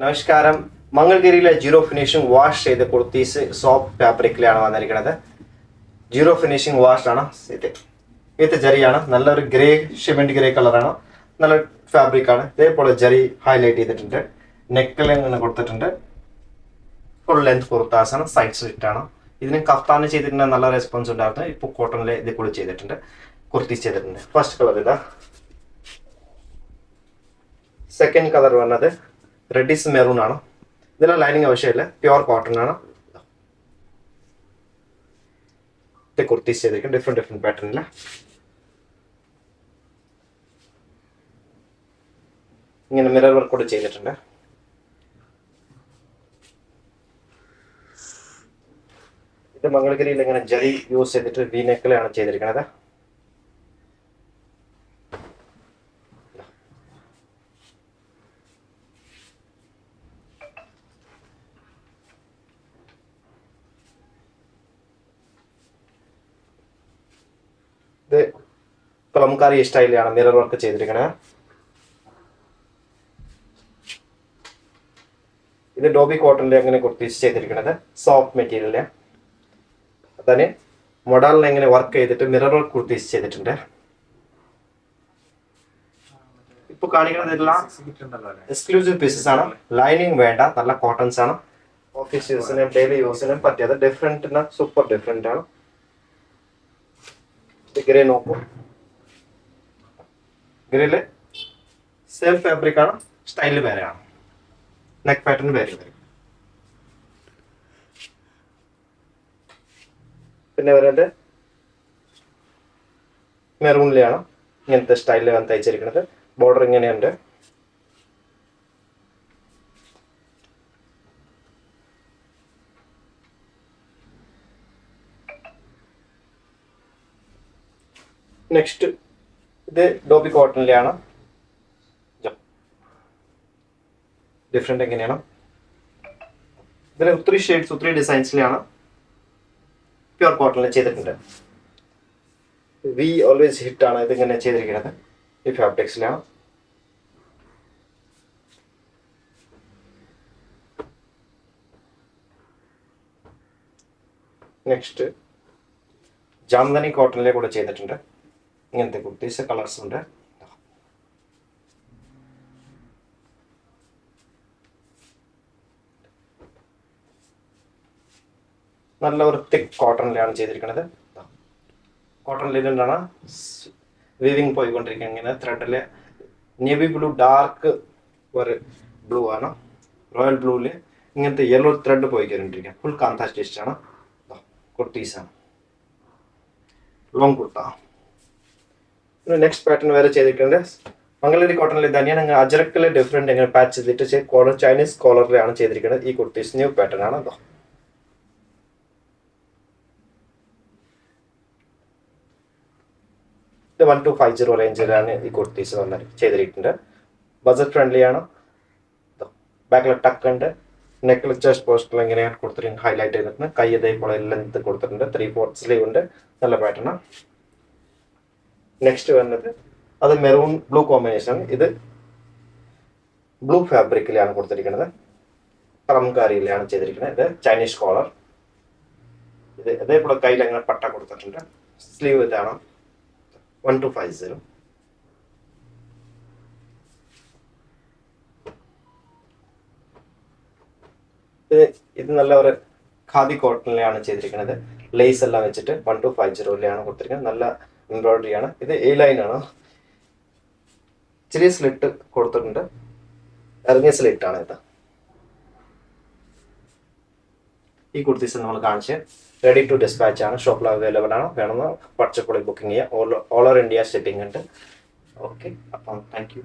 നമസ്കാരം. മംഗൾഗിരിയിലെ zero finishing wash ചെയ്ത് kurtis soft ഫാബ്രിക്കിലാണ് വന്നിരിക്കുന്നത്. ജീറോ ഫിനിഷിംഗ് വാഷ് ആണ് ഇത് ജറിയാണ്. നല്ലൊരു ഗ്രേ സിമെന്റ് ഗ്രേ കളറാണ്. നല്ല ഫാബ്രിക് ആണ്. ഇതേപോലെ ജറി ഹൈലൈറ്റ് ചെയ്തിട്ടുണ്ട്. നെക്കിൽ ഇങ്ങനെ കൊടുത്തിട്ടുണ്ട്. ഫുൾ ലെങ്ത് കുർത്താസാണ്. സൈഡ് സ്ലിറ്റ് ആണ്. ഇതിന് കഫ്താന് ചെയ്തിട്ടുണ്ട്. നല്ല റെസ്പോൺസ് ഉണ്ടായിരുന്നു. ഇപ്പോൾ കോട്ടണിൽ ഇത് കൂടി ചെയ്തിട്ടുണ്ട്. കുർത്തീസ് ചെയ്തിട്ടുണ്ട്. ഫസ്റ്റ് കളർ ഇതാ. സെക്കൻഡ് കളർ വന്നത് റെഡിഷ് മെറൂൺ ആണ്. ഇതിലെ ലൈനിങ് ആവശ്യമില്ല. പ്യുവർ കോട്ടൺ ആണ്. ഇത് കുർത്തീസ് ചെയ്തിരിക്കും ഡിഫറെന്റ് പാറ്റേണില്ല. ഇങ്ങനെ മിറർ വർക്ക് കൂടെ ചെയ്തിട്ടുണ്ട്. ഇത് മംഗളഗിരിയിൽ ഇങ്ങനെ ജറി യൂസ് ചെയ്തിട്ട് വി നെക്കിലാണ് ചെയ്തിരിക്കുന്നത്. ഇത് കലംകാരി സ്റ്റൈലിലാണ് മിറർ വർക്ക് ചെയ്തിരിക്കുന്നത്. ഇത് ഡോബി കോട്ടണിൽ എങ്ങനെ കുർത്തീസ് ചെയ്തിരിക്കുന്നത്. സോഫ്റ്റ് മെറ്റീരിയല് അതിന് മൊഡാലിൽ എങ്ങനെ വർക്ക് ചെയ്തിട്ട് മിറർ വർക്ക് കുർത്തീസ് ചെയ്തിട്ടുണ്ട്. ഇപ്പൊ കാണിക്കുന്നതെല്ലാം എക്സ്ക്ലൂസീവ് പീസസ് ആണ്. ലൈനിങ് വേണ്ട. നല്ല കോട്ടൺസ് ആണ്. ഓഫീസ് യൂസിനും ഡെയിലി യൂസിനും പറ്റിയത്. ഡിഫറെന്റ് സൂപ്പർ ഡിഫറെന്റ് ആണ്. ഗ്രേ നോക്കൂ. ഗ്രേയില് സെയിം ഫാബ്രിക് ആണ്. സ്റ്റൈല് വേറെയാണ്. നെക്ക് പാറ്റേൺ വേറെ വരും. പിന്നെ വരുന്നത് മെറൂണിലാണ് ഇങ്ങനത്തെ സ്റ്റൈലിൽ വന്ന് തയ്ച്ചിരിക്കുന്നത്. ബോർഡർ ഇങ്ങനെയുണ്ട്. നെക്സ്റ്റ് ഇത് ഡോബി കോട്ടണിലാണ്. ഡിഫറെന്റ് എങ്ങനെയാണ്. ഇതിൽ ഒത്തിരി ഷെയ്ഡ്സ് ഒത്തിരി ഡിസൈൻസിലാണ് പ്യുവർ കോട്ടണിൽ ചെയ്തിട്ടുണ്ട്. വി ഓൾവേസ് ഹിറ്റ് ആണ് ഇതിങ്ങനെ ചെയ്തിരിക്കുന്നത്. ഈ ഫാബ്രിക്സിലാണ്. നെക്സ്റ്റ് ജാംദനി കോട്ടണിലെ കൂടെ ചെയ്തിട്ടുണ്ട്. ഇങ്ങനത്തെ കുർത്തീസ് കളേഴ്സ് ഉണ്ട്. നല്ല ഒരു തിക്ക് കോട്ടണിലാണ് ചെയ്തിരിക്കുന്നത്. കോട്ടൺ ലിനനാണ്. വീവിങ് പോയിക്കൊണ്ടിരിക്കുന്നത്. ഇങ്ങനെ ത്രെഡില് നേവി ബ്ലൂ ഡാർക്ക് ഒരു ബ്ലൂ ആണ്. റോയൽ ബ്ലൂവില് ഇങ്ങനത്തെ യെല്ലോ ത്രെഡ് പോയിക്കൊണ്ടിരിക്കുക. ഫുൾ കാന്ത സ്റ്റിച്ച് ആണ്. കുർത്തീസാണ്. ലോങ് കുർത്ത. നെക്സ്റ്റ് പാറ്റേൺ വേറെ ചെയ്തിട്ടുണ്ട്. മംഗളഗിരി കോട്ടണിൽ തന്നെയാണ്. അങ്ങനെ അജറക്കിലെ ഡിഫറെന്റ് എങ്ങനെ പാച്ച് ചെയ്തിട്ട് കോളർ ചൈനീസ് കോളറിലാണ് ചെയ്തിരിക്കുന്നത്. ഈ കുർത്തീസ് ന്യൂ പാറ്റേൺ ആണ്. ഇത് 1250 റേഞ്ചിലാണ് ഈ കുർത്തീസ് വന്നത് ചെയ്തിരിക്കുന്നത്. ബജറ്റ് ഫ്രണ്ട്ലി ആണ്. ബാക്കിൽ ടക്ക് ഉണ്ട്. നെക്കിൽ ചെസ്റ്റ് പോസ്റ്റിൽ ഇങ്ങനെയാണ് കൊടുത്തിട്ടുണ്ട്. ഹൈലൈറ്റ് ചെയ്തിട്ടുണ്ട്. കൈ ഇതേപോലെ ലെങ്ത് കൊടുത്തിട്ടുണ്ട്. 3/4 സ്ലീവ് ഉണ്ട്. നല്ല പാറ്റേൺ. നെക്സ്റ്റ് വരുന്നത് അത് മെറൂൺ ബ്ലൂ കോമ്പിനേഷൻ. ഇത് ബ്ലൂ ഫാബ്രിക്കിലാണ് കൊടുത്തിരിക്കുന്നത്. കലംകാരിയിലാണ് ചെയ്തിരിക്കുന്നത്. ഇത് ചൈനീസ് കോളർ. ഇത് ഇതേപോലെ കയ്യിൽ അങ്ങനെ പട്ട കൊടുത്തിട്ടുണ്ട്. സ്ലീവ് ഇതാണ്. 1250. ഇത് നല്ല ഒരു ഖാദി കോട്ടണിലാണ് ചെയ്തിരിക്കുന്നത്. ലേസ് എല്ലാം വെച്ചിട്ട് 1250 കൊടുത്തിരിക്കുന്നത്. നല്ല എംബ്രോയിഡറി ആണ്. ഇത് എ ലൈൻ ആണ്. ചെറിയ സ്ലിറ്റ് കൊടുത്തിട്ടുണ്ട്. ഇറങ്ങിയ സ്ലിറ്റ് ആണ് ഇത്. ഈ കുർത്തീസ് നമ്മൾ കാണിച്ച് റെഡി ടു ഡിസ്പാച്ച് ആണ്. ഷോപ്പിൽ അവൈലബിൾ ആണ്. വേണമെന്ന് വാട്സപ്പിൽ ബുക്കിംഗ് ചെയ്യാം. ഓൾ ഓവർ ഇന്ത്യ ഷിപ്പിംഗ് ഉണ്ട്. ഓക്കെ, അപ്പം താങ്ക് യു.